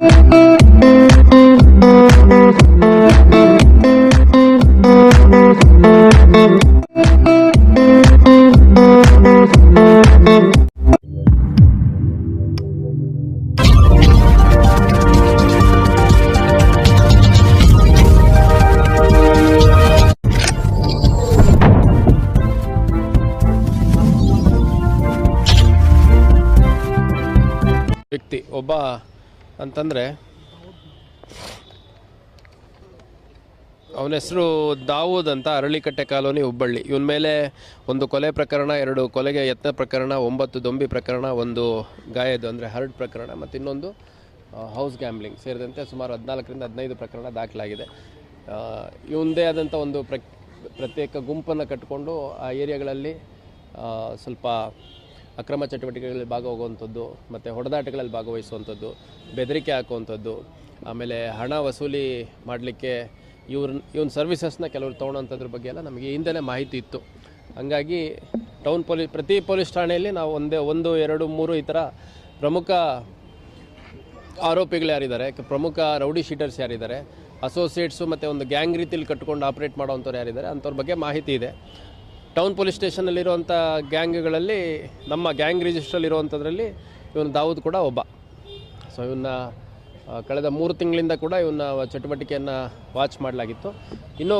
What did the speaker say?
ವ್ಯಕ್ತಿ ಒಬ್ಬ ಅಂತಂದರೆ ಅವನ ಹೆಸರು ದಾವೂದ್ ಅಂತ, ಅರಳಿಕಟ್ಟೆ ಕಾಲೋನಿ, ಹುಬ್ಬಳ್ಳಿ. ಇವನ ಮೇಲೆ ಒಂದು ಕೊಲೆ ಪ್ರಕರಣ, 2 ಕೊಲೆಗೆ ಯತ್ನ ಪ್ರಕರಣ, 9 ದೊಂಬಿ ಪ್ರಕರಣ, 1 ಗಾಯದು ಅಂದರೆ ಹರ್ಟ್ ಪ್ರಕರಣ ಮತ್ತು ಇನ್ನೊಂದು ಹೌಸ್ ಗ್ಯಾಮ್ಲಿಂಗ್ ಸೇರಿದಂತೆ ಸುಮಾರು 14ರಿಂದ 15 ಪ್ರಕರಣ ದಾಖಲಾಗಿದೆ. ಇವಂದೇ ಆದಂಥ ಒಂದು ಪ್ರತ್ಯೇಕ ಗುಂಪನ್ನು ಕಟ್ಟಿಕೊಂಡು ಆ ಏರಿಯಾಗಳಲ್ಲಿ ಸ್ವಲ್ಪ ಅಕ್ರಮ ಚಟುವಟಿಕೆಗಳಲ್ಲಿ ಭಾಗವಗುವಂಥದ್ದು ಮತ್ತು ಹೊಡೆದಾಟಗಳಲ್ಲಿ ಭಾಗವಹಿಸುವಂಥದ್ದು, ಬೆದರಿಕೆ ಹಾಕುವಂಥದ್ದು, ಆಮೇಲೆ ಹಣ ವಸೂಲಿ ಮಾಡಲಿಕ್ಕೆ ಇವನ ಸರ್ವಿಸಸ್ನ ಕೆಲವರು ತೊಗೊಳೋಂಥದ್ರ ಬಗ್ಗೆ ಎಲ್ಲ ನಮಗೆ ಹಿಂದೆನೇ ಮಾಹಿತಿ ಇತ್ತು. ಹಂಗಾಗಿ ಪ್ರತಿ ಪೊಲೀಸ್ ಠಾಣೆಯಲ್ಲಿ ನಾವು 1, 2, 3 ಈ ಥರ ಪ್ರಮುಖ ಆರೋಪಿಗಳು ಯಾರಿದ್ದಾರೆ, ಪ್ರಮುಖ ರೌಡಿ ಶೀಟರ್ಸ್ ಯಾರಿದ್ದಾರೆ, ಅಸೋಸಿಯೇಟ್ಸು ಮತ್ತು ಒಂದು ಗ್ಯಾಂಗ್ ರೀತಿಯಲ್ಲಿ ಕಟ್ಕೊಂಡು ಆಪ್ರೇಟ್ ಮಾಡೋವಂಥವ್ರು ಯಾರಿದ್ದಾರೆ ಅಂಥವ್ರ ಬಗ್ಗೆ ಮಾಹಿತಿ ಇದೆ. ಟೌನ್ ಪೊಲೀಸ್ ಸ್ಟೇಷನಲ್ಲಿರುವಂಥ ಗ್ಯಾಂಗ್ಗಳಲ್ಲಿ ನಮ್ಮ ಗ್ಯಾಂಗ್ ರಿಜಿಸ್ಟ್ರಲ್ಲಿರುವಂಥದ್ರಲ್ಲಿ ಇವನು ದಾವೂದ್ ಕೂಡ ಒಬ್ಬ. ಸೊ ಇವನ್ನ ಕಳೆದ 3 ತಿಂಗಳಿಂದ ಕೂಡ ಇವನ್ನ ಚಟುವಟಿಕೆಯನ್ನು ವಾಚ್ ಮಾಡಲಾಗಿತ್ತು. ಇನ್ನೂ